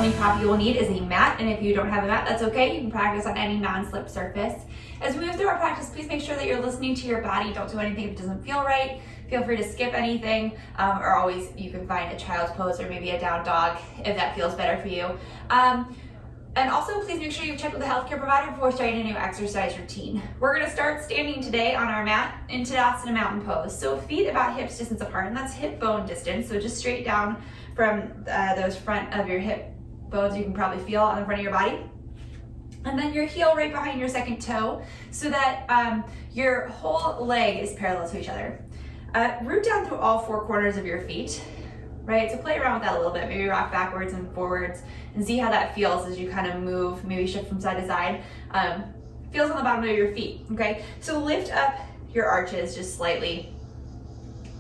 only prop you will need is a mat, and if you don't have a mat, that's okay. You can practice on any non-slip surface. As we move through our practice, please make sure that you're listening to your body. Don't do anything if it doesn't feel right. Feel free to skip anything, or always you can find a child's pose or maybe a down dog if that feels better for you. And also, please make sure you check with a healthcare provider before starting a new exercise routine. We're gonna start standing today on our mat in Dandasana mountain pose. So feet about hips distance apart, and that's hip bone distance. So just straight down from those front of your hip bones you can probably feel on the front of your body. And then your heel right behind your second toe so that your whole leg is parallel to each other. Root down through all four corners of your feet, right? So play around with that a little bit. Maybe rock backwards and forwards and see how that feels as you kind of move, maybe shift from side to side. Feels on the bottom of your feet, okay? So lift up your arches just slightly.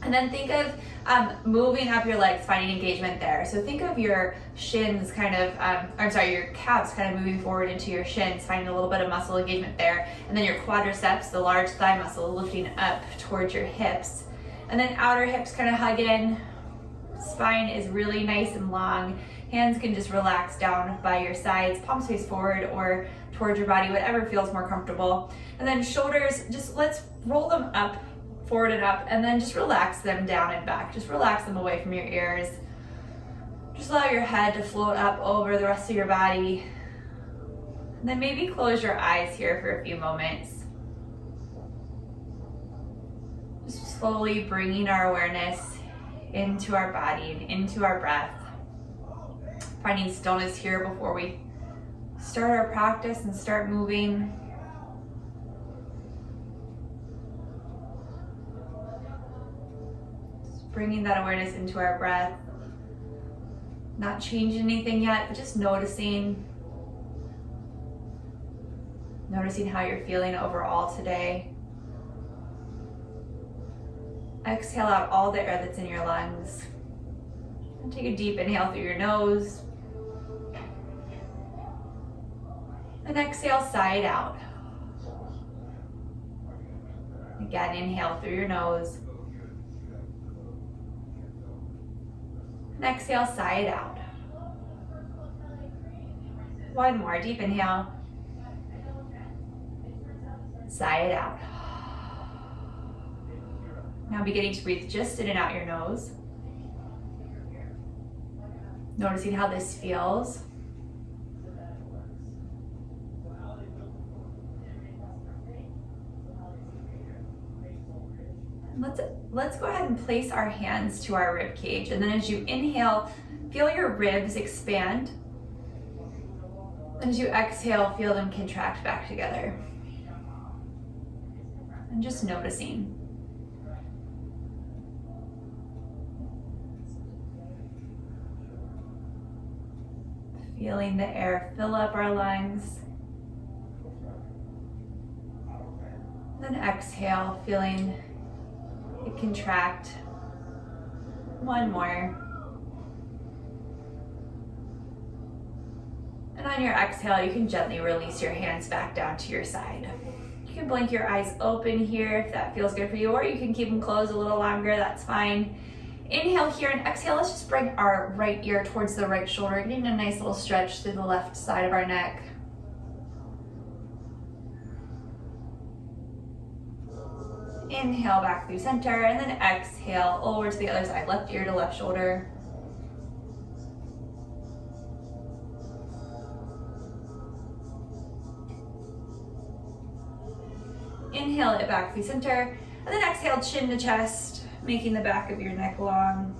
And then think of moving up your legs, finding engagement there. So think of your shins kind of, your calves kind of moving forward into your shins, finding a little bit of muscle engagement there. And then your quadriceps, the large thigh muscle, lifting up towards your hips. And then outer hips kind of hug in. Spine is really nice and long. Hands can just relax down by your sides, palms face forward or towards your body, whatever feels more comfortable. And then shoulders, just let's roll them up, forward and up, and then just relax them down and back. Just relax them away from your ears. Just allow your head to float up over the rest of your body. And then maybe close your eyes here for a few moments. Just slowly bringing our awareness into our body and into our breath. Finding stillness here before we start our practice and start moving. Just bringing that awareness into our breath. Not changing anything yet, but just noticing. Noticing how you're feeling overall today. Exhale out all the air that's in your lungs. And take a deep inhale through your nose. And exhale, side out. Again, inhale through your nose. And exhale, side out. One more, deep inhale. Side out. Now beginning to breathe just in and out your nose. Noticing how this feels. Let's go ahead and place our hands to our rib cage, and then as you inhale, feel your ribs expand. And as you exhale, feel them contract back together. And just noticing. Feeling the air fill up our lungs. Then exhale, feeling it contract. One more. And on your exhale, you can gently release your hands back down to your side. You can blink your eyes open here if that feels good for you, or you can keep them closed a little longer, that's fine. Inhale here and exhale, let's just bring our right ear towards the right shoulder, getting a nice little stretch through the left side of our neck. Inhale back through center, and then exhale over to the other side, left ear to left shoulder. Inhale it back through center, and then exhale chin to chest, making the back of your neck long.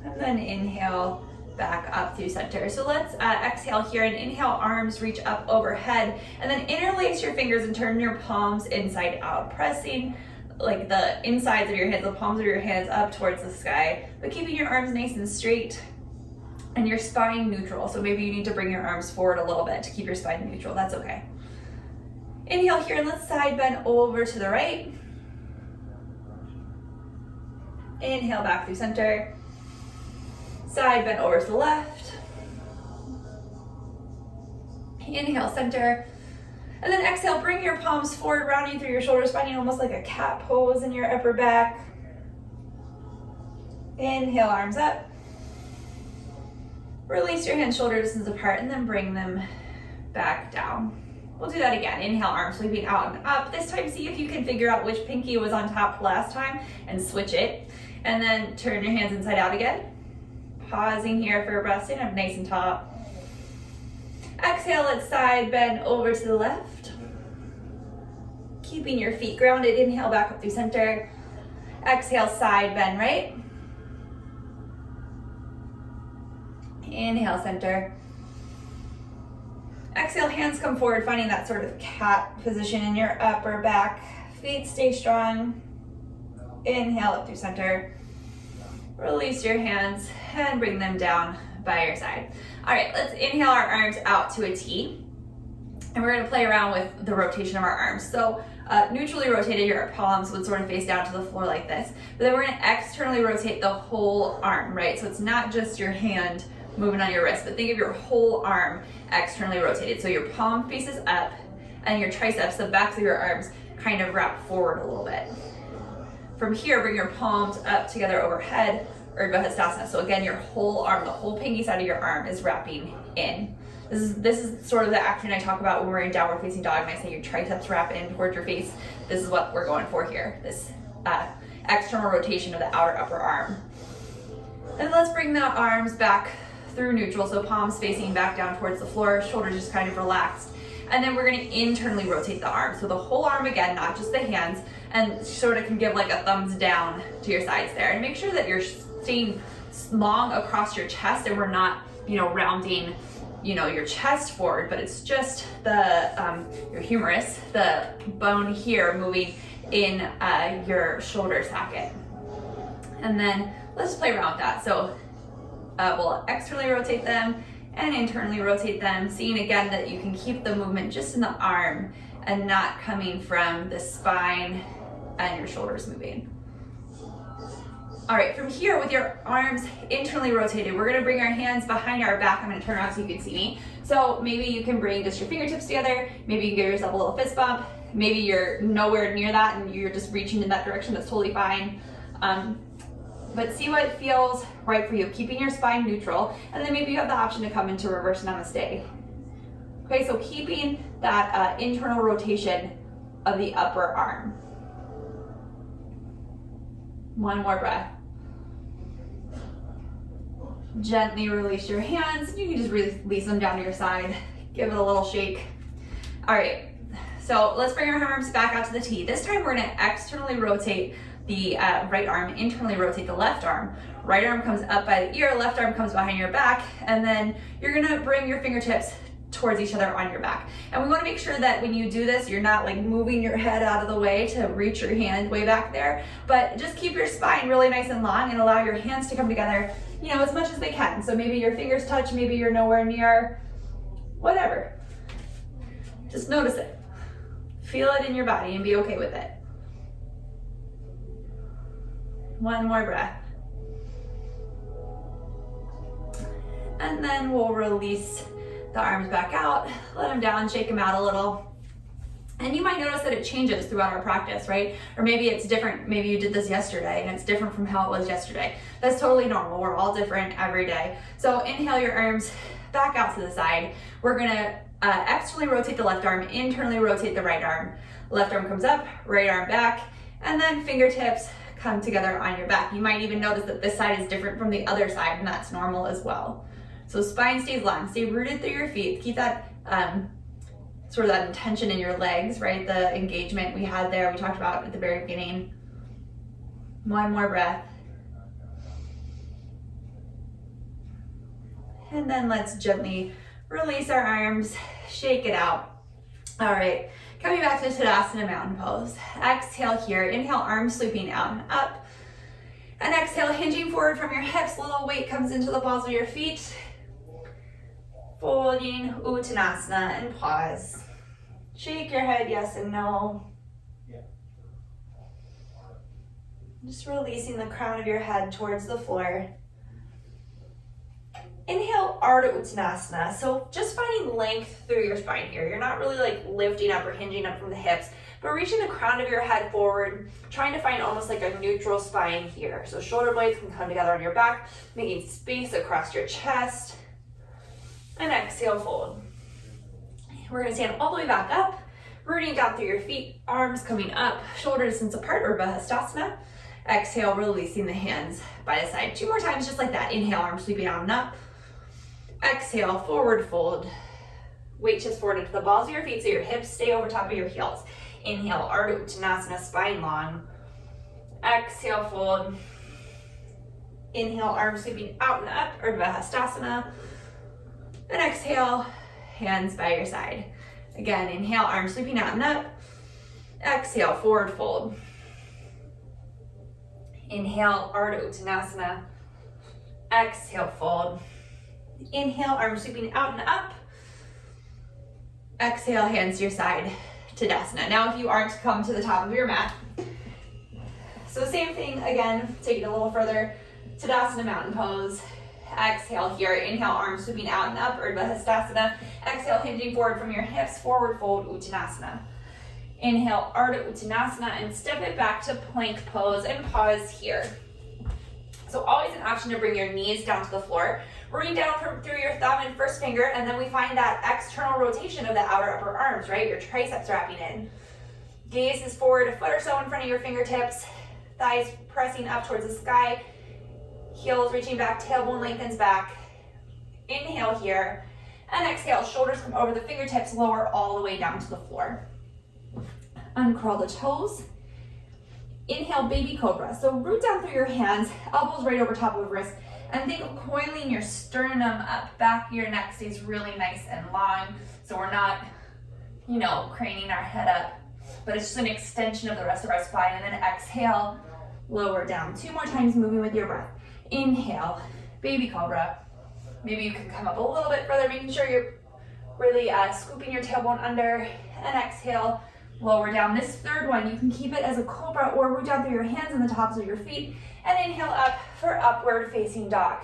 And then inhale back up through center. So let's exhale here and inhale, arms reach up overhead, and then interlace your fingers and turn your palms inside out, pressing like the insides of your hands, the palms of your hands up towards the sky, but keeping your arms nice and straight and your spine neutral. So maybe you need to bring your arms forward a little bit to keep your spine neutral, that's okay. Inhale here and let's side bend over to the right. Inhale back through center. Side bend over to the left. Inhale, center. And then exhale, bring your palms forward, rounding through your shoulders, finding almost like a cat pose in your upper back. Inhale, arms up. Release your hands shoulder distance apart and then bring them back down. We'll do that again. Inhale, arms sweeping out and up. This time, see if you can figure out which pinky was on top last time and switch it. And then turn your hands inside out again. Pausing here for a breath, stand up nice and tall. Exhale, let's side bend over to the left. Keeping your feet grounded, inhale back up through center. Exhale, side bend right. Inhale, center. Exhale, hands come forward, finding that sort of cat position in your upper back. Feet stay strong. Inhale up through center. Release your hands and bring them down by your side. All right, let's inhale our arms out to a T. And we're gonna play around with the rotation of our arms. So neutrally rotated, your palms would sort of face down to the floor like this. But then we're gonna externally rotate the whole arm, right? So it's not just your hand moving on your wrist, but think of your whole arm externally rotated. So your palm faces up and your triceps, the backs of your arms, kind of wrap forward a little bit. From here, bring your palms up together overhead, Urdhva Hastasana. So again, your whole arm, the whole pinky side of your arm is wrapping in. This is sort of the action I talk about when we're in downward facing dog, and I say your triceps wrap in towards your face. This is what we're going for here, this external rotation of the outer upper arm. And let's bring the arms back through neutral, so palms facing back down towards the floor, shoulders just kind of relaxed. And then we're gonna internally rotate the arm. So the whole arm again, not just the hands, and sort of can give like a thumbs down to your sides there. And make sure that you're staying long across your chest and we're not, rounding, your chest forward, but it's just the, your humerus, the bone here moving in your shoulder socket. And then let's play around with that. So we'll externally rotate them and internally rotate them, seeing again that you can keep the movement just in the arm and not coming from the spine and your shoulders moving. All right, from here with your arms internally rotated, we're gonna bring our hands behind our back. I'm gonna turn around so you can see me. So maybe you can bring just your fingertips together. Maybe you give yourself a little fist bump. Maybe you're nowhere near that and you're just reaching in that direction. That's totally fine. But see what feels right for you, keeping your spine neutral, and then maybe you have the option to come into reverse namaste. Okay, so keeping that internal rotation of the upper arm. One more breath. Gently release your hands. You can just release them down to your side. Give it a little shake. All right, so let's bring our arms back out to the T. This time we're gonna externally rotate the right arm, internally rotate the left arm. Right arm comes up by the ear, left arm comes behind your back, and then you're gonna bring your fingertips towards each other on your back. And we wanna make sure that when you do this, you're not like moving your head out of the way to reach your hand way back there, but just keep your spine really nice and long and allow your hands to come together, as much as they can. So maybe your fingers touch, maybe you're nowhere near, whatever. Just notice it. Feel it in your body and be okay with it. One more breath. And then we'll release the arms back out, let them down, shake them out a little. And you might notice that it changes throughout our practice, right? Or maybe it's different. Maybe you did this yesterday and it's different from how it was yesterday. That's totally normal. We're all different every day. So inhale your arms back out to the side. We're gonna externally rotate the left arm, internally rotate the right arm. Left arm comes up, right arm back, and then fingertips come together on your back. You might even notice that this side is different from the other side, and that's normal as well. So spine stays long, stay rooted through your feet. Keep that sort of that intention in your legs, right? The engagement we had there, we talked about at the very beginning. One more breath. And then let's gently release our arms, shake it out. All right, coming back to Tadasana Mountain Pose. Exhale here, inhale, arms sweeping out and up. And exhale, hinging forward from your hips, little weight comes into the balls of your feet. Folding Uttanasana and pause. Shake your head yes and no. Just releasing the crown of your head towards the floor. Inhale, Ardha Uttanasana. So just finding length through your spine here. You're not really like lifting up or hinging up from the hips, but reaching the crown of your head forward, trying to find almost like a neutral spine here. So shoulder blades can come together on your back, making space across your chest. And exhale, fold. We're gonna stand all the way back up, rooting down through your feet, arms coming up, shoulder distance apart, or Dandasana. Exhale, releasing the hands by the side. 2 more times, just like that. Inhale, arms sweeping out and up. Exhale, forward fold. Weight shifts forward into the balls of your feet so your hips stay over top of your heels. Inhale, Ardha Uttanasana, spine long. Exhale, fold. Inhale, arms sweeping out and up, or Dandasana. And exhale, hands by your side. Again, inhale, arms sweeping out and up. Exhale, forward fold. Inhale, Ardha Uttanasana. Exhale, fold. Inhale, arms sweeping out and up. Exhale, hands to your side, Tadasana. Now if you aren't, come to the top of your mat. So same thing again, take it a little further. Tadasana, mountain pose. Exhale here, inhale, arms sweeping out and up, or Dandasana. Exhale, hinging forward from your hips, forward fold, Uttanasana. Inhale, Ardha Uttanasana, and step it back to plank pose and pause here. So always an option to bring your knees down to the floor. Rooting down through your thumb and first finger, and then we find that external rotation of the outer upper arms, right? Your triceps wrapping in. Gaze is forward a foot or so in front of your fingertips. Thighs pressing up towards the sky. Heels reaching back, tailbone lengthens back. Inhale here, and exhale, shoulders come over the fingertips, lower all the way down to the floor. Uncurl the toes. Inhale, baby cobra. So root down through your hands, elbows right over top of wrist, and think of coiling your sternum up. Back of your neck stays really nice and long, so we're not, craning our head up, but it's just an extension of the rest of our spine. And then exhale, lower down. 2 more times, moving with your breath. Inhale, baby cobra. Maybe you can come up a little bit further, making sure you're really scooping your tailbone under, and exhale, lower down. This third one, you can keep it as a cobra or root down through your hands and the tops of your feet, and inhale up for upward facing dog.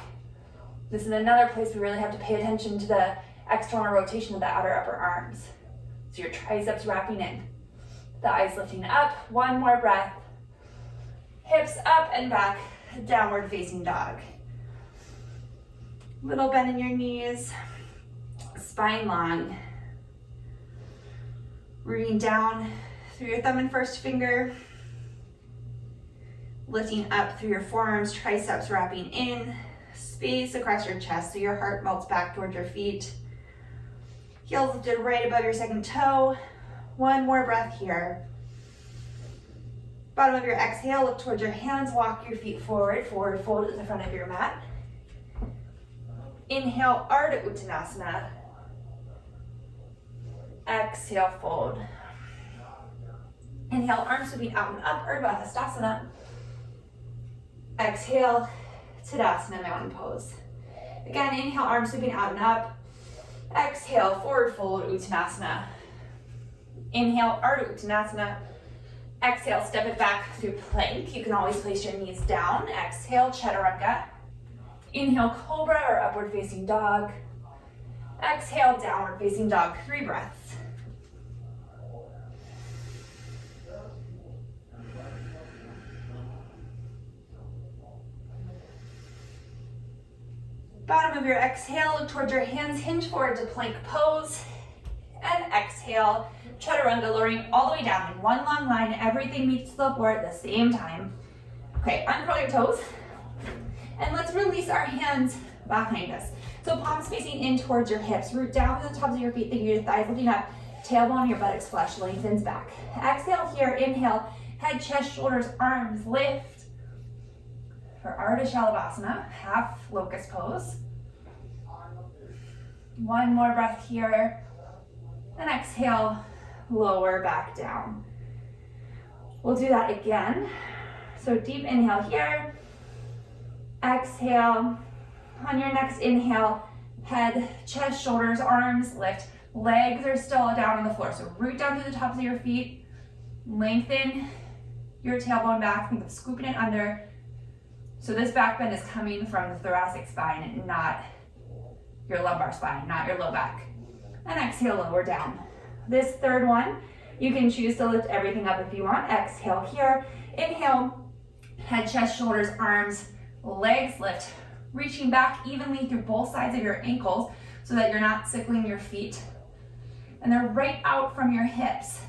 This is another place we really have to pay attention to the external rotation of the outer upper arms. So your triceps wrapping in, the eyes lifting up. 1 more breath. Hips up and back, downward facing dog. Little bend in your knees, spine long. Rooting down through your thumb and first finger. Lifting up through your forearms, triceps wrapping in. Space across your chest so your heart melts back towards your feet. Heels lifted right above your second toe. 1 more breath here. Bottom of your exhale, look towards your hands, walk your feet forward, forward fold at the front of your mat. Inhale, Ardha Uttanasana. Exhale, fold. Inhale, arms sweeping out and up, or Dandasana. Exhale, Tadasana, mountain pose. Again, inhale, arms sweeping out and up. Exhale, forward fold, Uttanasana. Inhale, Ardha Uttanasana. Exhale, step it back through plank. You can always place your knees down. Exhale, Chaturanga. Inhale, cobra or upward facing dog. Exhale, downward facing dog. 3 breaths. Bottom of your exhale, look towards your hands, hinge forward to plank pose. And exhale, Chaturanga, lowering all the way down in 1 long line. Everything meets the floor at the same time. Okay, uncurl your toes. And let's release our hands behind us. So palms facing in towards your hips. Root down to the tops of your feet, thinking your thighs lifting up. Tailbone, your buttocks flush, lengthens back. Exhale here, inhale, head, chest, shoulders, arms, lift. For Ardha Shavasana, half locust pose. 1 more breath here. And exhale, lower back down. We'll do that again. So deep inhale here. Exhale. On your next inhale, head, chest, shoulders, arms, lift. Legs are still down on the floor. So root down to the tops of your feet. Lengthen your tailbone back. Think of scooping it under. So this back bend is coming from the thoracic spine and not your lumbar spine, not your low back. And exhale, lower down. This third one, You can choose to lift everything up if you want. Exhale here. Inhale, head, chest, shoulders, arms, legs lift, reaching back evenly through both sides of your ankles so that you're not sickling your feet. And they're right out from your hips.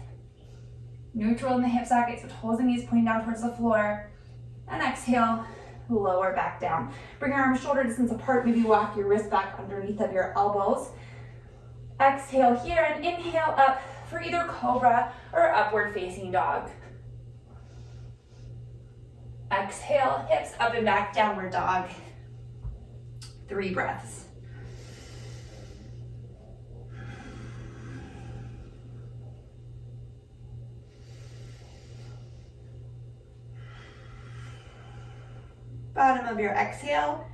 Neutral in the hip sockets, with toes and knees pointing down towards the floor. And exhale, lower back down. Bring your arms shoulder distance apart. Maybe walk your wrists back underneath of your elbows. Exhale here and inhale up for either cobra or upward facing dog. Exhale, hips up and back, downward dog. 3 breaths. Bottom of your exhale,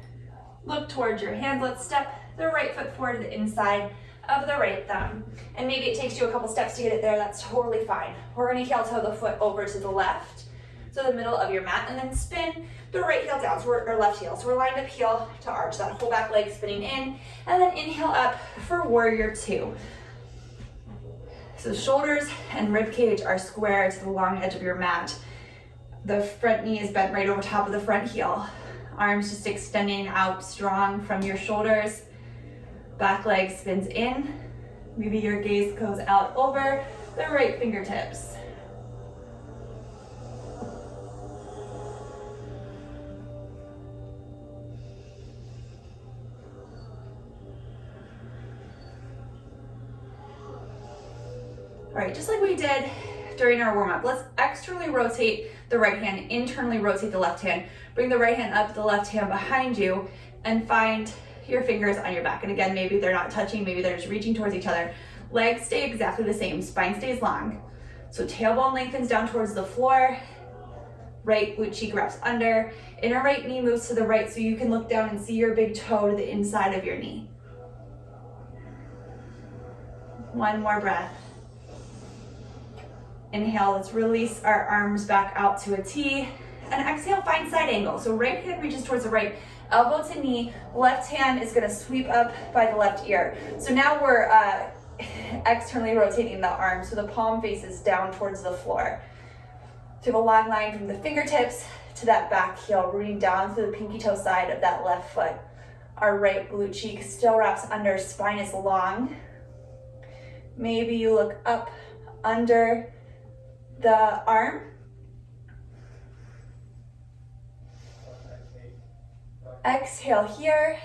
look towards your hands. Let's step the right foot forward to the inside of the right thumb. And maybe it takes you a couple steps to get it there. That's totally fine. We're going to heel toe the foot over to the left, so the middle of your mat, and then spin the right heel down, or left heel. So we're lined up heel to arch, that whole back leg spinning in, and then inhale up for warrior 2. So shoulders and rib cage are square to the long edge of your mat. The front knee is bent right over top of the front heel. Arms just extending out strong from your shoulders. Back leg spins in. Maybe your gaze goes out over the right fingertips. All right, just like we did during our warm-up, let's externally rotate the right hand, internally rotate the left hand. Bring the right hand up, the left hand behind you, and find your fingers on your back. And again, maybe they're not touching, maybe they're just reaching towards each other. Legs stay exactly the same, spine stays long. So tailbone lengthens down towards the floor, right glute cheek wraps under, inner right knee moves to the right so you can look down and see your big toe to the inside of your knee. One more breath. Inhale, let's release our arms back out to a T. And exhale, find side angle. So right hand reaches towards the right, elbow to knee, left hand is gonna sweep up by the left ear. So now we're externally rotating the arm, so the palm faces down towards the floor. So you have a long line from the fingertips to that back heel, rooting down through the pinky toe side of that left foot. Our right glute cheek still wraps under, spine is long. Maybe you look up under the arm. Exhale here.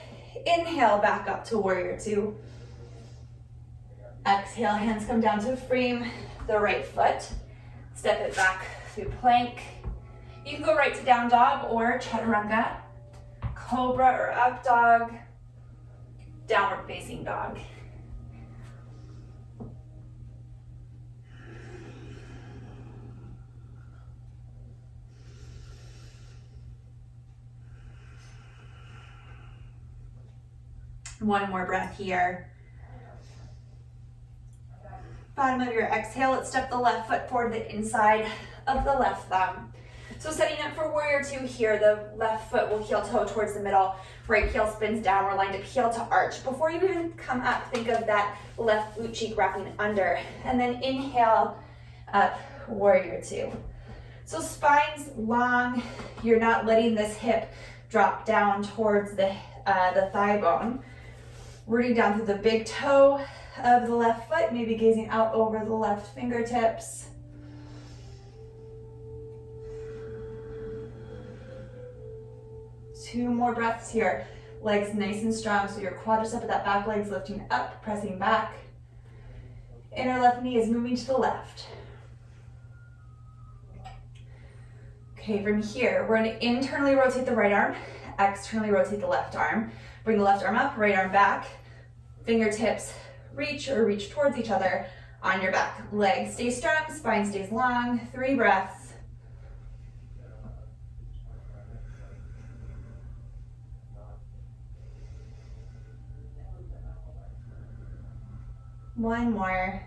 Inhale back up to warrior 2. Exhale, hands come down to frame the right foot. Step it back through plank. You can go right to down dog or chaturanga, cobra or up dog, downward facing dog. One more breath here. Bottom of your exhale, let's step the left foot forward to the inside of the left thumb. So setting up for warrior 2 here, the left foot will heel toe towards the middle, right heel spins down, we're lined up heel to arch. Before you even come up, think of that left glute cheek wrapping under, and then inhale up, warrior 2. So spine's long, you're not letting this hip drop down towards the thigh bone. Rooting down through the big toe of the left foot, maybe gazing out over the left fingertips. Two more breaths here. Legs nice and strong, so your quadricep of that back leg's lifting up, pressing back. Inner left knee is moving to the left. Okay, from here, we're gonna internally rotate the right arm, externally rotate the left arm. Bring the left arm up, right arm back. Fingertips reach or reach towards each other on your back. Legs stay strong, spine stays long. 3 breaths. One more.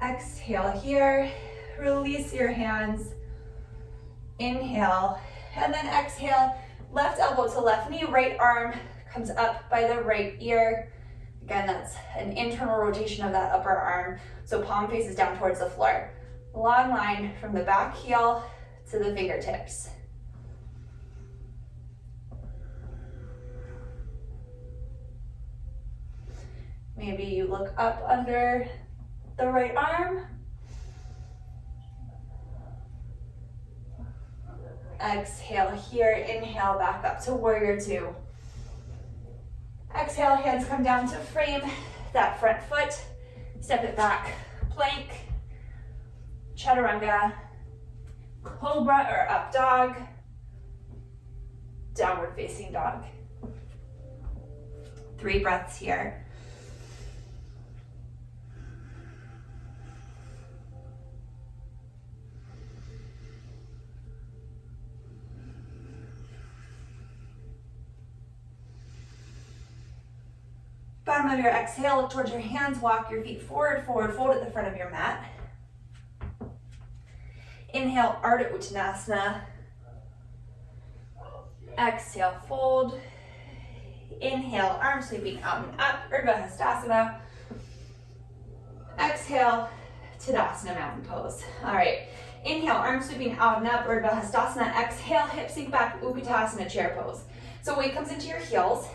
Exhale here. Release your hands. Inhale. And then exhale. Left elbow to left knee. Right arm comes up by the right ear. Again, that's an internal rotation of that upper arm, so palm faces down towards the floor. Long line from the back heel to the fingertips. Maybe you look up under the right arm. Exhale here, inhale back up to warrior two. Exhale, hands come down to frame that front foot. Step it back, plank, chaturanga, cobra or up dog, downward facing dog. 3 breaths here. Bottom of your exhale, look towards your hands, walk your feet forward, forward fold at the front of your mat. Inhale, Ardha Uttanasana. Exhale, fold. Inhale, arms sweeping out and up, Dandasana. Exhale, Tadasana, mountain pose. All right, inhale, arms sweeping out and up, Dandasana. Exhale, hips sink back, Uttanasana, chair pose. So weight comes into your heels,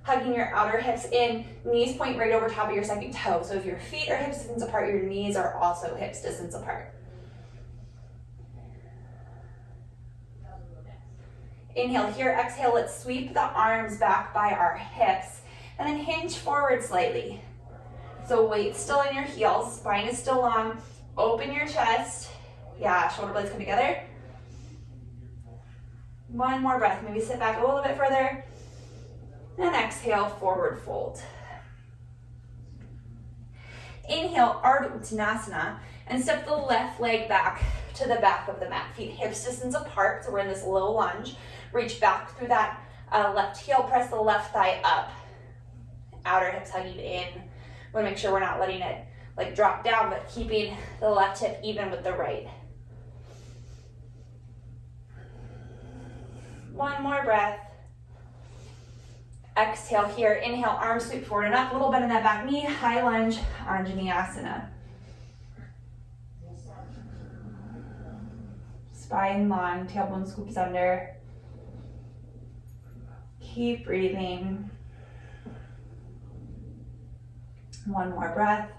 hugging your outer hips in, knees point right over top of your second toe. So if your feet are hips distance apart, your knees are also hips distance apart. Inhale here, exhale, let's sweep the arms back by our hips and then hinge forward slightly. So weight still in your heels, spine is still long, open your chest. Yeah, shoulder blades come together. One more breath, maybe sit back a little bit further. And exhale, forward fold. Inhale, Ardha Uttanasana, and step the left leg back to the back of the mat. Feet hips distance apart, so we're in this low lunge. Reach back through that left heel, press the left thigh up. Outer hips hugging in. Want to make sure we're not letting it like drop down, but keeping the left hip even with the right. One more breath. Exhale here, inhale, arms sweep forward and up, little bend in that back knee, high lunge, Anja Nyasana. Spine long, tailbone scoops under. Keep breathing. One more breath.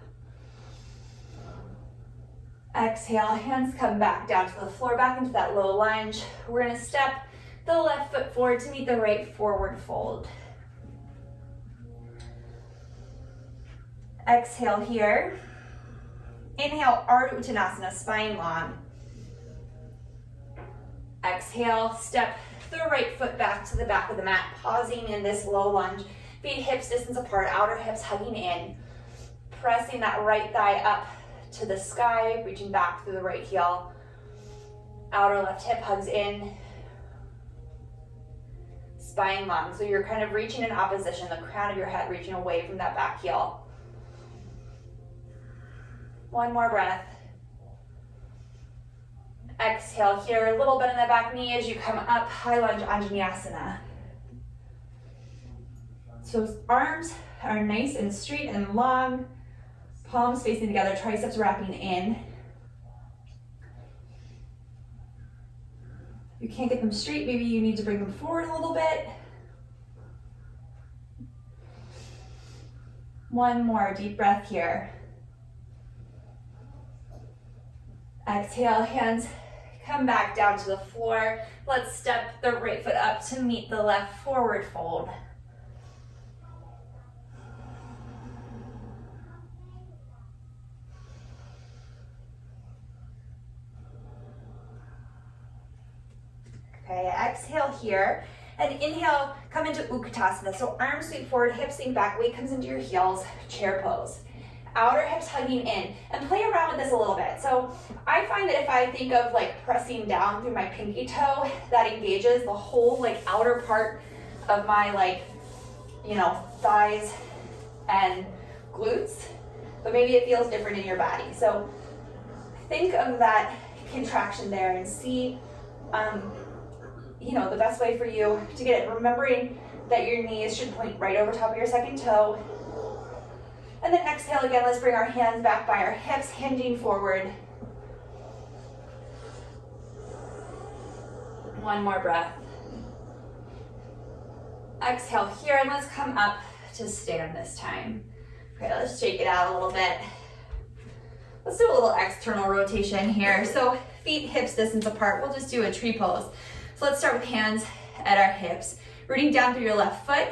Exhale, hands come back down to the floor, back into that low lunge. We're gonna step the left foot forward to meet the right forward fold. Exhale here. Inhale, Ardha Uttanasana, spine long. Exhale, step the right foot back to the back of the mat, pausing in this low lunge. Feet hips distance apart, outer hips hugging in. Pressing that right thigh up to the sky, reaching back through the right heel. Outer left hip hugs in. Spine long, so you're kind of reaching in opposition, the crown of your head reaching away from that back heel. One more breath. Exhale here, a little bit in the back knee as you come up, high lunge, Anja Nyasana. So arms are nice and straight and long, palms facing together, triceps wrapping in. If you can't get them straight, maybe you need to bring them forward a little bit. One more deep breath here. Exhale, hands come back down to the floor. Let's step the right foot up to meet the left forward fold. Okay, exhale here. And inhale, come into Uttanasana. So arms sweep forward, hips sink back, weight comes into your heels, chair pose. Outer hips hugging in, and play around with this a little bit. So I find that if I think of like pressing down through my pinky toe, that engages the whole like outer part of my like, you know, thighs and glutes, but maybe it feels different in your body. So think of that contraction there and see, you know, the best way for you to get it. Remembering that your knees should point right over top of your second toe. And then exhale again, let's bring our hands back by our hips, hinging forward. One more breath. Exhale here, and let's come up to stand this time. Okay, let's shake it out a little bit. Let's do a little external rotation here. So feet hips distance apart. We'll just do a tree pose. So let's start with hands at our hips. Rooting down through your left foot.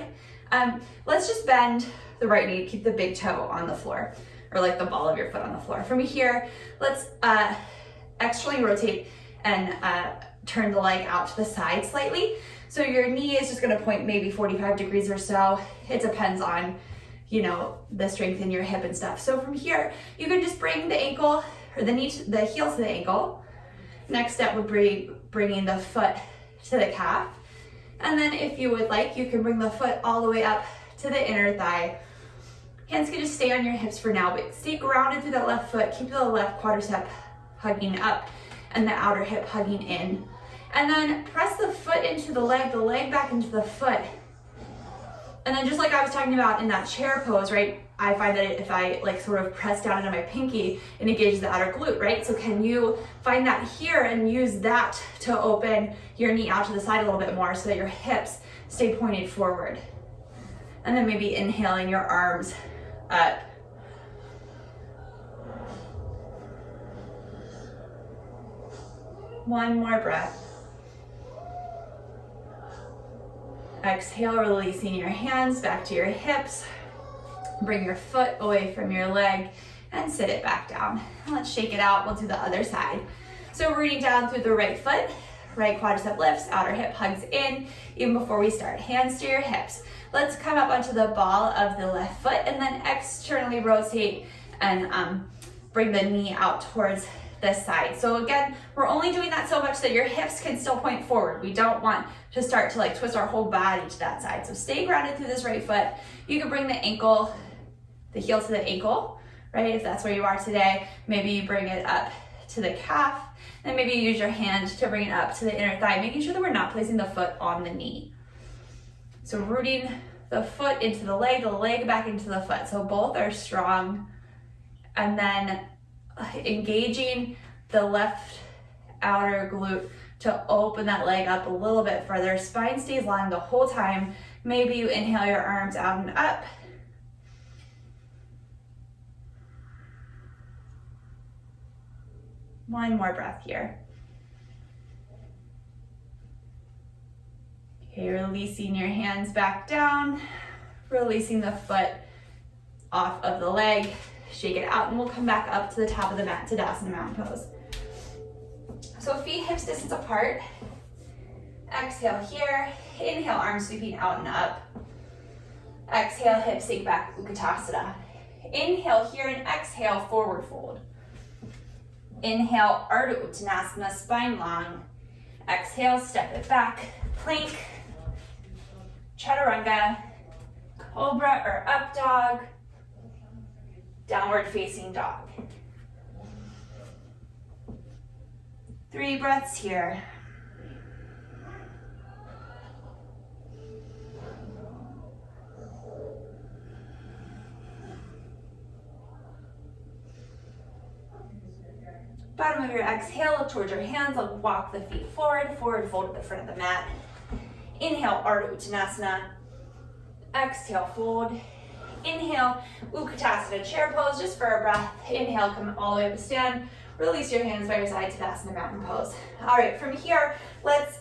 Let's just bend the right knee, keep the big toe on the floor, or like the ball of your foot on the floor. From here, let's externally rotate and turn the leg out to the side slightly. So your knee is just gonna point maybe 45 degrees or so. It depends on, you know, the strength in your hip and stuff. So from here, you can just bring the ankle, or the knee, the heel to the ankle. Next step would be bringing the foot to the calf. And then if you would like, you can bring the foot all the way up to the inner thigh. Hands can just stay on your hips for now, but stay grounded through that left foot. Keep the left quadricep hugging up and the outer hip hugging in. And then press the foot into the leg back into the foot. And then just like I was talking about in that chair pose, right? I find that if I like sort of press down into my pinky, it engages the outer glute, right? So can you find that here and use that to open your knee out to the side a little bit more so that your hips stay pointed forward. And then maybe inhaling your arms up. One more breath. Exhale, releasing your hands back to your hips. Bring your foot away from your leg and sit it back down. Let's shake it out. We'll do the other side. So rooting down through the right foot, right quadricep lifts, outer hip hugs in. Even before we start, hands to your hips. Let's come up onto the ball of the left foot and then externally rotate and bring the knee out towards this side. So again, we're only doing that so much that your hips can still point forward. We don't want to start to like twist our whole body to that side. So stay grounded through this right foot. You can bring the ankle, the heel to the ankle, right? If that's where you are today, maybe you bring it up to the calf, and maybe you use your hand to bring it up to the inner thigh, making sure that we're not placing the foot on the knee. So rooting the foot into the leg back into the foot. So both are strong. And then engaging the left outer glute to open that leg up a little bit further. Spine stays long the whole time. Maybe you inhale your arms out and up. One more breath here. Okay, releasing your hands back down, releasing the foot off of the leg, shake it out, and we'll come back up to the top of the mat to Dandasana mountain pose. So feet hips distance apart. Exhale here, inhale, arms sweeping out and up. Exhale, hips sink back, Uttanasana. Inhale here and exhale, forward fold. Inhale, Ardha Uttanasana, spine long. Exhale, step it back, plank, chaturanga, cobra or up dog, downward facing dog. 3 breaths here. Bottom of your exhale, look towards your hands, walk the feet forward, forward fold at the front of the mat. Inhale, Ardha Uttanasana. Exhale, fold. Inhale, Uttanasana, chair pose, just for a breath. Inhale, come all the way up to stand. Release your hands by your side to Dandasana mountain pose. All right, from here, let's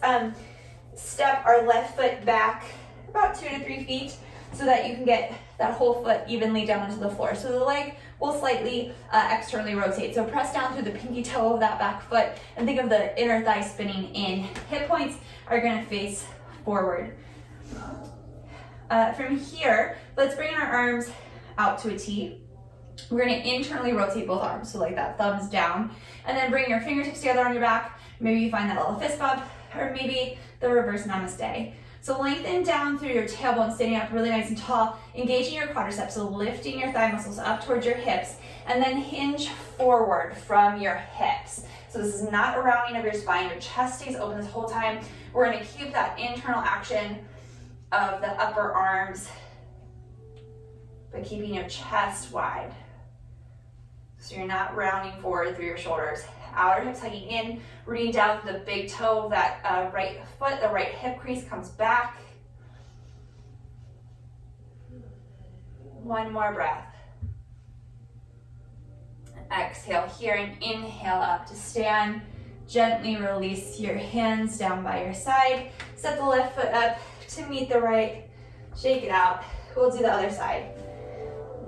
step our left foot back about 2 to 3 feet so that you can get that whole foot evenly down onto the floor. So the leg will slightly externally rotate. So press down through the pinky toe of that back foot and think of the inner thigh spinning in. Hip points are gonna face forward. From here, let's bring our arms out to a T. We're gonna internally rotate both arms, so like that, thumbs down, and then bring your fingertips together on your back. Maybe you find that little fist bump, or maybe the reverse namaste. So lengthen down through your tailbone, standing up really nice and tall, engaging your quadriceps, so lifting your thigh muscles up towards your hips, and then hinge forward from your hips. So this is not a rounding of your spine, your chest stays open this whole time. We're gonna keep that internal action of the upper arms but keeping your chest wide. So you're not rounding forward through your shoulders. Outer hips hugging in, rooting down to the big toe of that right foot, the right hip crease comes back. One more breath. Exhale here and inhale up to stand. Gently release your hands down by your side. Set the left foot up to meet the right. Shake it out. We'll do the other side.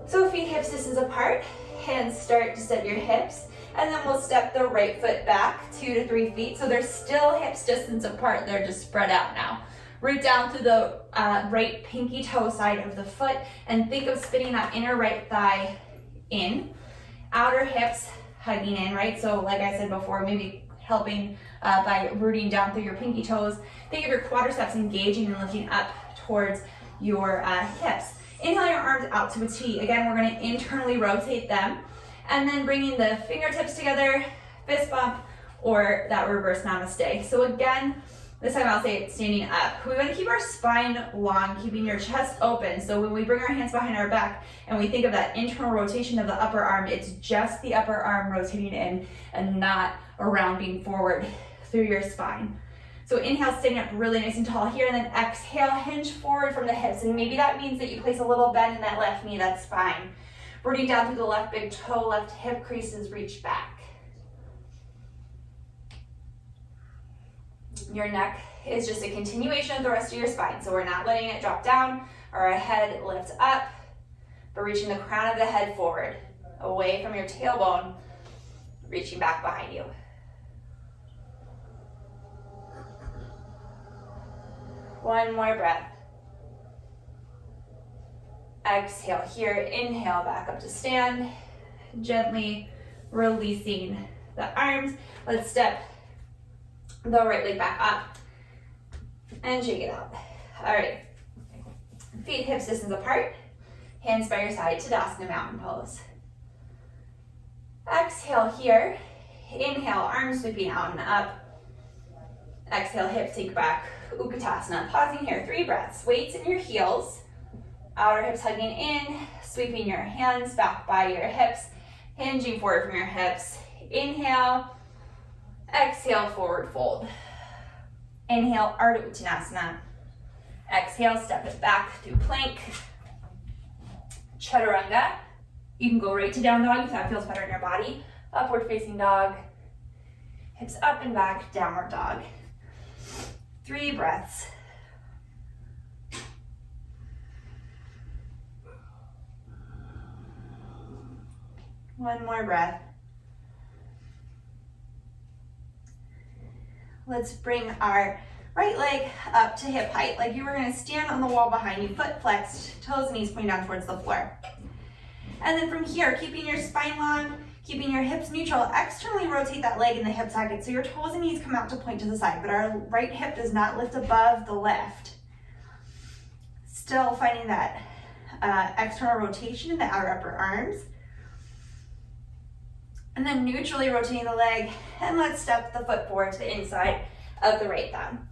So feet hips distance apart. Hands start just at your hips. And then we'll step the right foot back 2 to 3 feet. So they're still hips distance apart. They're just spread out now. Root down to the right pinky toe side of the foot and think of spinning that inner right thigh in. Outer hips hugging in, right? So like I said before, maybe helping by rooting down through your pinky toes. Think of your quadriceps engaging and lifting up towards your hips. Inhale your arms out to a T. Again, we're going to internally rotate them. And then bringing the fingertips together, fist bump, or that reverse namaste. So again, this time I'll say it standing up. We want to keep our spine long, keeping your chest open. So when we bring our hands behind our back and we think of that internal rotation of the upper arm, it's just the upper arm rotating in and not a rounding forward through your spine. So inhale, standing up really nice and tall here, and then exhale, hinge forward from the hips. And maybe that means that you place a little bend in that left knee, that's fine. Rooting down through the left big toe, left hip creases, reach back. Your neck is just a continuation of the rest of your spine. So we're not letting it drop down or our head lift up, but reaching the crown of the head forward, away from your tailbone, reaching back behind you. One more breath. Exhale here, inhale back up to stand, gently releasing the arms. Let's step the right leg back up and shake it out. All right, feet hips distance apart, hands by your side, Tadasana mountain pose. Exhale here, inhale, arms sweeping out and up. Exhale, hips sink back, Uttanasana. Pausing here, 3 breaths, weights in your heels. Outer hips hugging in, sweeping your hands back by your hips, hinging forward from your hips. Inhale, exhale, forward fold. Inhale, Ardha Uttanasana. Exhale, step it back through plank. Chaturanga. You can go right to down dog if that feels better in your body. Upward facing dog. Hips up and back, downward dog. 3 breaths. One more breath. Let's bring our right leg up to hip height, like you were gonna stand on the wall behind you, foot flexed, toes and knees pointing down towards the floor. And then from here, keeping your spine long, keeping your hips neutral, externally rotate that leg in the hip socket so your toes and knees come out to point to the side, but our right hip does not lift above the left. Still finding that external rotation in the outer upper arms. And then neutrally rotating the leg, and let's step the foot forward to the inside of the right thumb.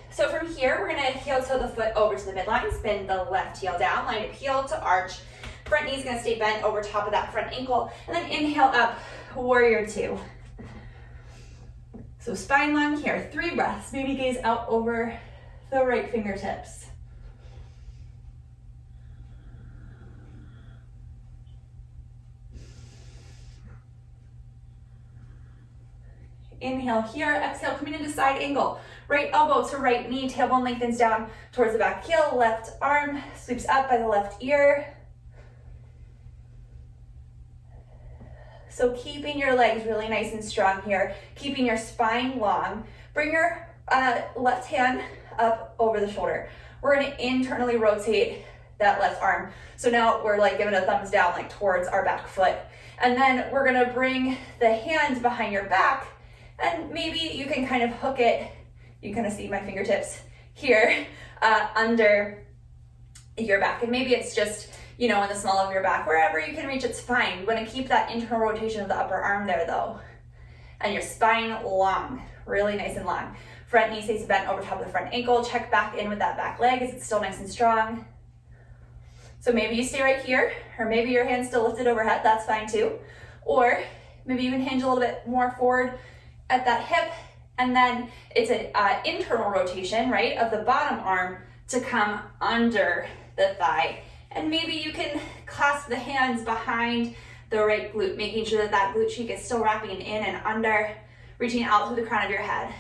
So from here, we're gonna heel toe the foot over to the midline, spin the left heel down, line up heel to arch. Front knee's gonna stay bent over top of that front ankle, and then inhale up, warrior 2. So spine long here, 3 breaths, maybe gaze out over the right fingertips. Inhale here, exhale, coming into side angle. Right elbow to right knee, tailbone lengthens down towards the back heel, left arm sweeps up by the left ear. So keeping your legs really nice and strong here, keeping your spine long. Bring your left hand up over the shoulder. We're gonna internally rotate that left arm. So now we're like giving a thumbs down like towards our back foot. And then we're gonna bring the hands behind your back, and maybe you can kind of hook it, you can kind of see my fingertips here, under your back. And maybe it's just, you know, in the small of your back, wherever you can reach, it's fine. You wanna keep that internal rotation of the upper arm there though. And your spine long, really nice and long. Front knee stays bent over top of the front ankle. Check back in with that back leg. Is it still nice and strong? So maybe you stay right here, or maybe your hand's still lifted overhead, that's fine too. Or maybe you can hinge a little bit more forward at that hip, and then it's an internal rotation, right, of the bottom arm to come under the thigh. And maybe you can clasp the hands behind the right glute, making sure that that glute cheek is still wrapping in and under, reaching out through the crown of your head.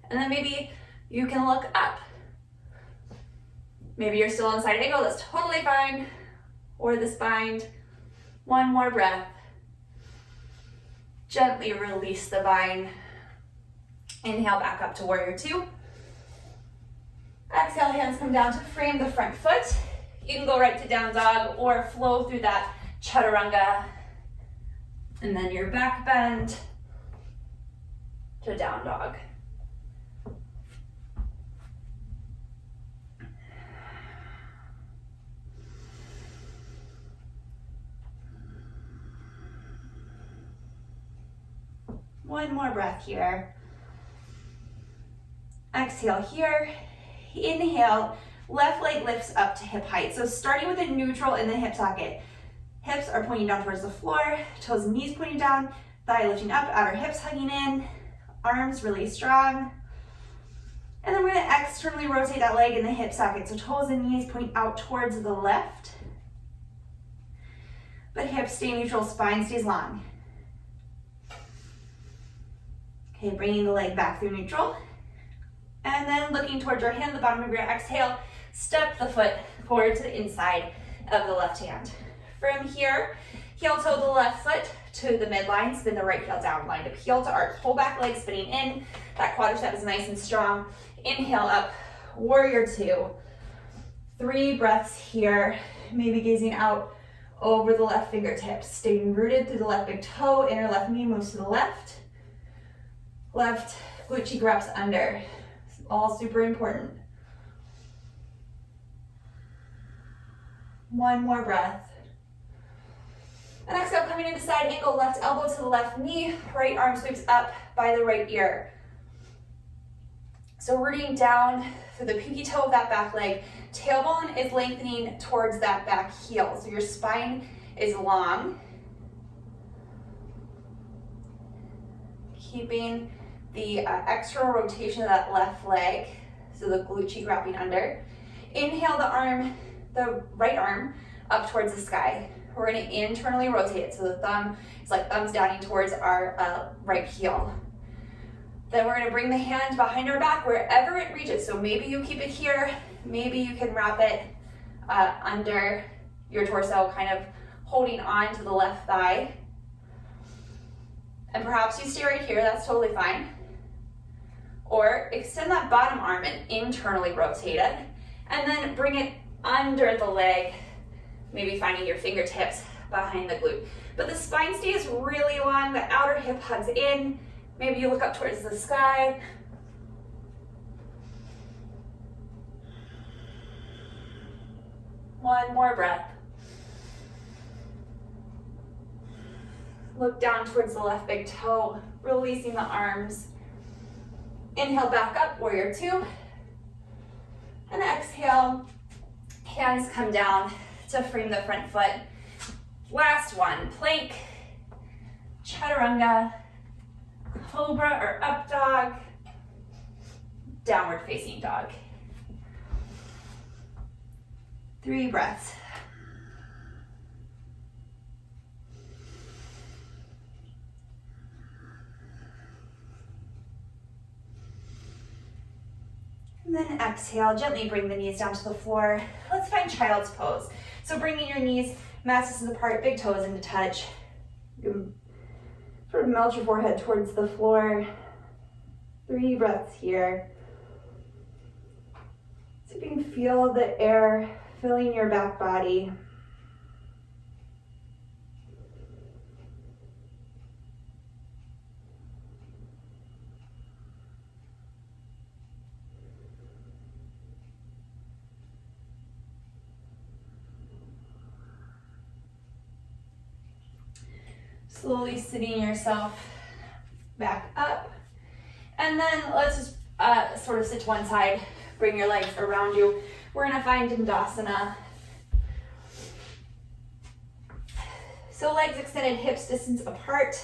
And then maybe you can look up. Maybe you're still in side angle, that's totally fine. Or this bind. One more breath. Gently release the bind. Inhale back up to warrior two. Exhale, hands come down to frame the front foot. You can go right to down dog or flow through that chaturanga. And then your back bend to down dog. One more breath here. Exhale here. Inhale, left leg lifts up to hip height. So starting with a neutral in the hip socket. Hips are pointing down towards the floor, toes and knees pointing down, thigh lifting up, outer hips hugging in, arms really strong. And then we're gonna externally rotate that leg in the hip socket. So toes and knees point out towards the left. But hips stay neutral, spine stays long. Okay, bringing the leg back through neutral. And then looking towards your hand, the bottom of your exhale, step the foot forward to the inside of the left hand. From here, heel toe the left foot to the midline, spin the right heel down, line up heel to arch, whole back leg spinning in. That quadricep is nice and strong. Inhale up, warrior two. 3 breaths here, maybe gazing out over the left fingertips, staying rooted through the left big toe, inner left knee moves to the left. Left glute cheek wraps under. It's all super important. One more breath. And exhale, coming into side angle, left elbow to the left knee, right arm sweeps up by the right ear. So rooting down through the pinky toe of that back leg, tailbone is lengthening towards that back heel. So your spine is long. Keeping the external rotation of that left leg, so the glute cheek wrapping under. Inhale the right arm up towards the sky. We're gonna internally rotate it, so the thumb is like thumbs downing towards our right heel. Then we're gonna bring the hand behind our back wherever it reaches. So maybe you keep it here, maybe you can wrap it under your torso, kind of holding on to the left thigh. And perhaps you stay right here, that's totally fine. Or extend that bottom arm and internally rotate it. And then bring it under the leg, maybe finding your fingertips behind the glute. But the spine stays really long, the outer hip hugs in. Maybe you look up towards the sky. One more breath. Look down towards the left big toe, releasing the arms. Inhale back up, warrior two. And exhale, hands come down to frame the front foot. Last one, plank, chaturanga, cobra or up dog, downward facing dog. 3 breaths. And then exhale, gently bring the knees down to the floor. Let's find child's pose. So bringing your knees, mat distance apart, big toes into touch. You sort of melt your forehead towards the floor. 3 breaths here. So you can feel the air filling your back body. Slowly sitting yourself back up. And then let's just sort of sit to one side, bring your legs around you. We're gonna find Dandasana. So legs extended, hips distance apart.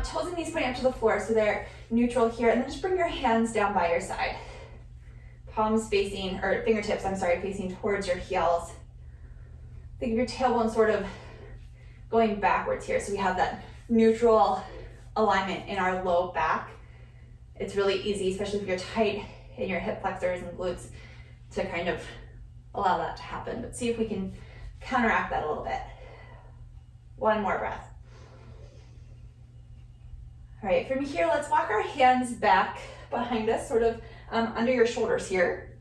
Toes and knees pointing up to the floor so they're neutral here, and then just bring your hands down by your side. Palms facing, or fingertips, I'm sorry, facing towards your heels. Think of your tailbone sort of going backwards here, so we have that neutral alignment in our low back. It's really easy, especially if you're tight in your hip flexors and glutes, to kind of allow that to happen. But see if we can counteract that a little bit. One more breath. All right, from here, let's walk our hands back behind us, sort of under your shoulders here.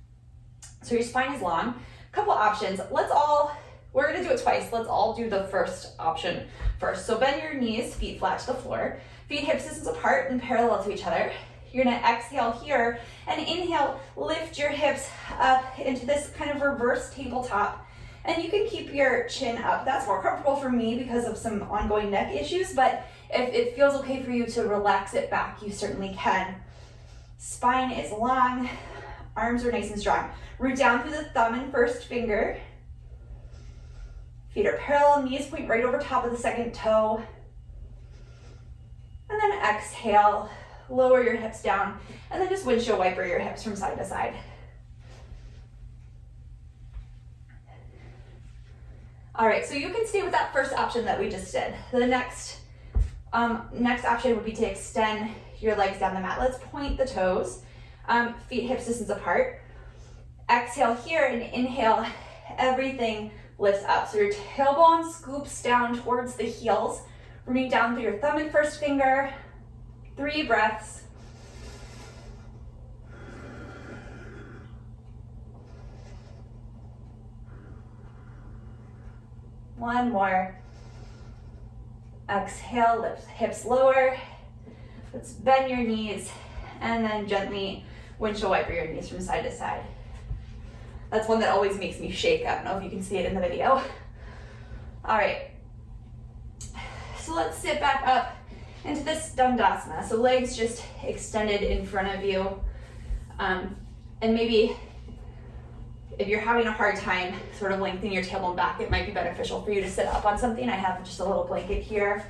So your spine is long. A couple options. We're gonna do it twice. Let's all do the first option first. So bend your knees, feet flat to the floor. Feet hips distance apart and parallel to each other. You're gonna exhale here and inhale, lift your hips up into this kind of reverse tabletop. And you can keep your chin up. That's more comfortable for me because of some ongoing neck issues, but if it feels okay for you to relax it back, you certainly can. Spine is long, arms are nice and strong. Root down through the thumb and first finger. Feet are parallel, knees point right over top of the second toe. And then exhale, lower your hips down, and then just windshield wiper your hips from side to side. All right, so you can stay with that first option that we just did. The next option would be to extend your legs down the mat. Let's point the toes, feet hips distance apart. Exhale here and inhale, everything lifts up. So your tailbone scoops down towards the heels, rooting down through your thumb and first finger. 3 breaths. One more. Exhale, lift hips lower. Let's bend your knees and then gently windshield wiper your knees from side to side. That's one that always makes me shake. I don't know if you can see it in the video. All right. So let's sit back up into this Dandasana. So legs just extended in front of you. And maybe if you're having a hard time sort of lengthening your tailbone back, it might be beneficial for you to sit up on something. I have just a little blanket here.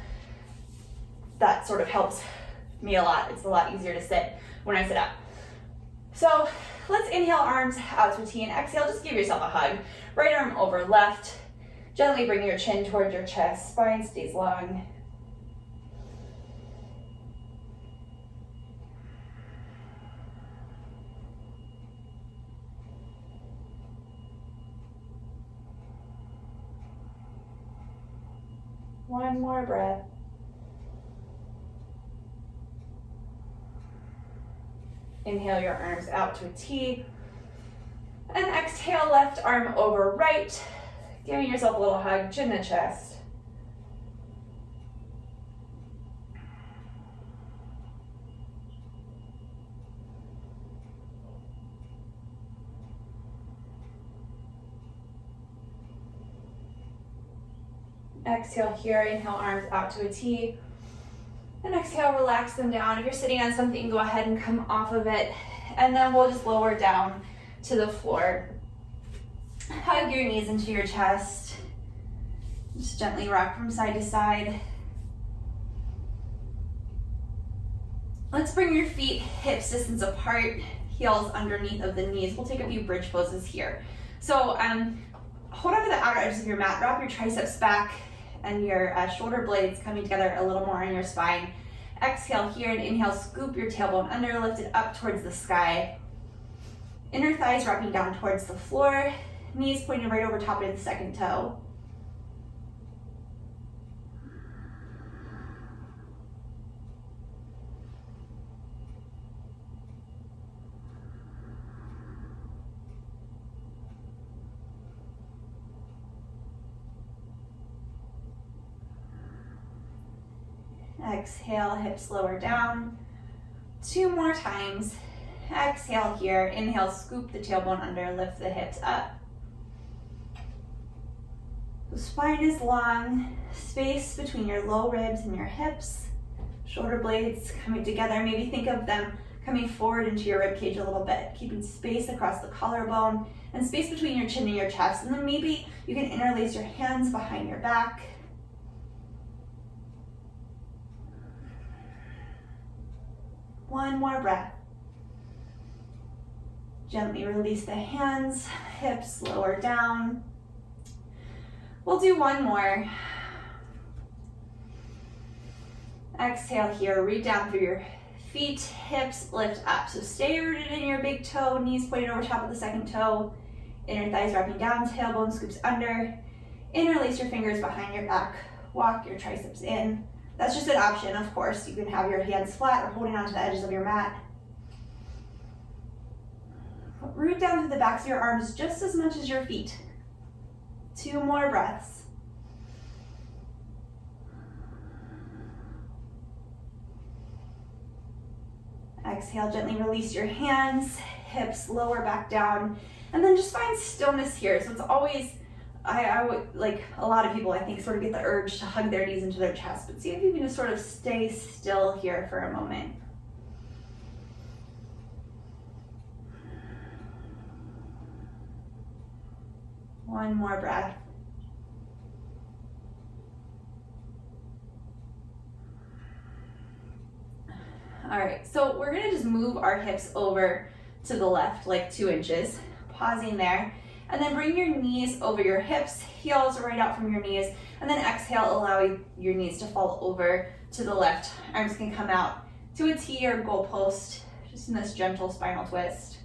That sort of helps me a lot. It's a lot easier to sit when I sit up. So let's inhale, arms out to a T, and exhale, just give yourself a hug. Right arm over left. Gently bring your chin towards your chest. Spine stays long. One more breath. Inhale your arms out to a T. And exhale, left arm over right. Giving yourself a little hug, chin to chest. Exhale here, inhale arms out to a T. And exhale, relax them down. If you're sitting on something, go ahead and come off of it. And then we'll just lower down to the floor. Hug your knees into your chest. Just gently rock from side to side. Let's bring your feet hips distance apart, heels underneath of the knees. We'll take a few bridge poses here. So hold on to the outer edges of your mat. Drop your triceps back and your shoulder blades coming together a little more in your spine. Exhale here and inhale, scoop your tailbone under, lift it up towards the sky. Inner thighs wrapping down towards the floor, knees pointing right over top of the second toe. Exhale, hips lower down. 2 more times. Exhale here. Inhale, scoop the tailbone under, lift the hips up. The spine is long. Space between your low ribs and your hips. Shoulder blades coming together. Maybe think of them coming forward into your rib cage a little bit, keeping space across the collarbone and space between your chin and your chest. And then maybe you can interlace your hands behind your back. One more breath. Gently release the hands, hips lower down. We'll do one more. Exhale here, reach down through your feet, hips lift up. So stay rooted in your big toe, knees pointed over top of the second toe, inner thighs wrapping down, tailbone scoops under. Interlace your fingers behind your back, walk your triceps in. That's just an option, of course. You can have your hands flat or holding onto the edges of your mat. Root down through the backs of your arms just as much as your feet. 2 more breaths. Exhale, gently release your hands, hips lower back down, and then just find stillness here. So it's always, I would, like a lot of people I think sort of get the urge to hug their knees into their chest, but see if you can just sort of stay still here for a moment. One more breath. All right, so we're gonna just move our hips over to the left like 2 inches, pausing there, and then bring your knees over your hips, heels right out from your knees, and then exhale, allow your knees to fall over to the left. Arms can come out to a T or goalpost, just in this gentle spinal twist.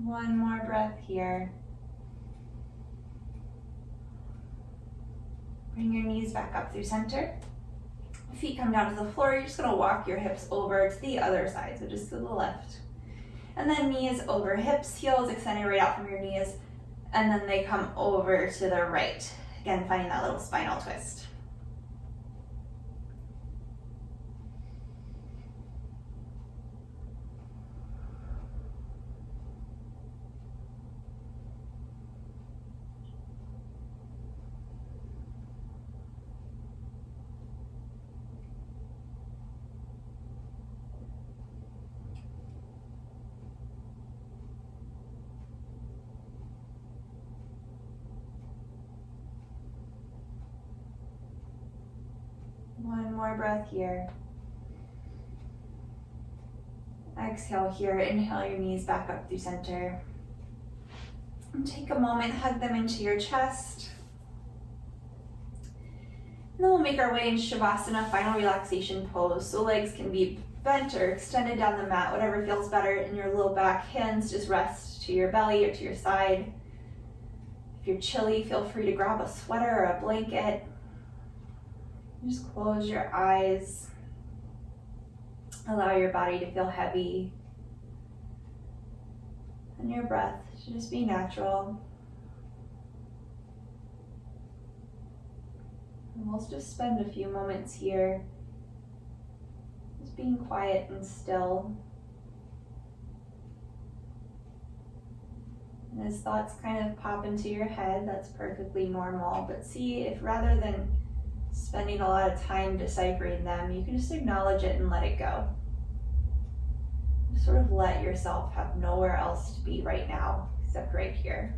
One more breath here. Bring your knees back up through center. Feet come down to the floor. You're just gonna walk your hips over to the other side, so just to the left. And then knees over hips, heels extending right out from your knees, and then they come over to the right. Again, finding that little spinal twist. One more breath here. Exhale here, inhale your knees back up through center. And take a moment, hug them into your chest. And then we'll make our way into Shavasana, final relaxation pose. So legs can be bent or extended down the mat, whatever feels better in your low back. Hands just rest to your belly or to your side. If you're chilly, feel free to grab a sweater or a blanket. Just close your eyes. Allow your body to feel heavy. And your breath should just be natural. And we'll just spend a few moments here, just being quiet and still. And as thoughts kind of pop into your head, that's perfectly normal. But see if rather than spending a lot of time deciphering them, you can just acknowledge it and let it go. Just sort of let yourself have nowhere else to be right now except right here.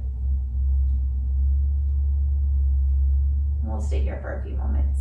And we'll stay here for a few moments.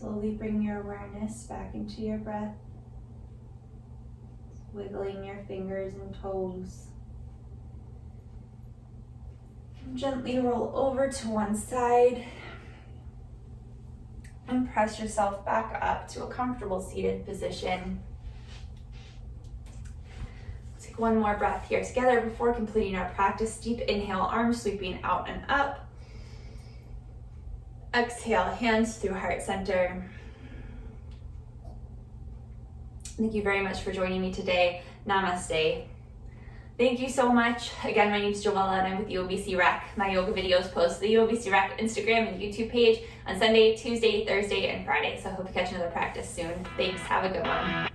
Slowly bring your awareness back into your breath, wiggling your fingers and toes. Gently roll over to one side and press yourself back up to a comfortable seated position. Take one more breath here together before completing our practice. Deep inhale, arms sweeping out and up. Exhale, hands through heart center. Thank you very much for joining me today. Namaste. Thank you so much. Again, my name is Joella and I'm with UOBC Rec. My yoga videos post to the UOBC Rec Instagram and YouTube page on Sunday, Tuesday, Thursday, and Friday. So I hope to catch another practice soon. Thanks. Have a good one.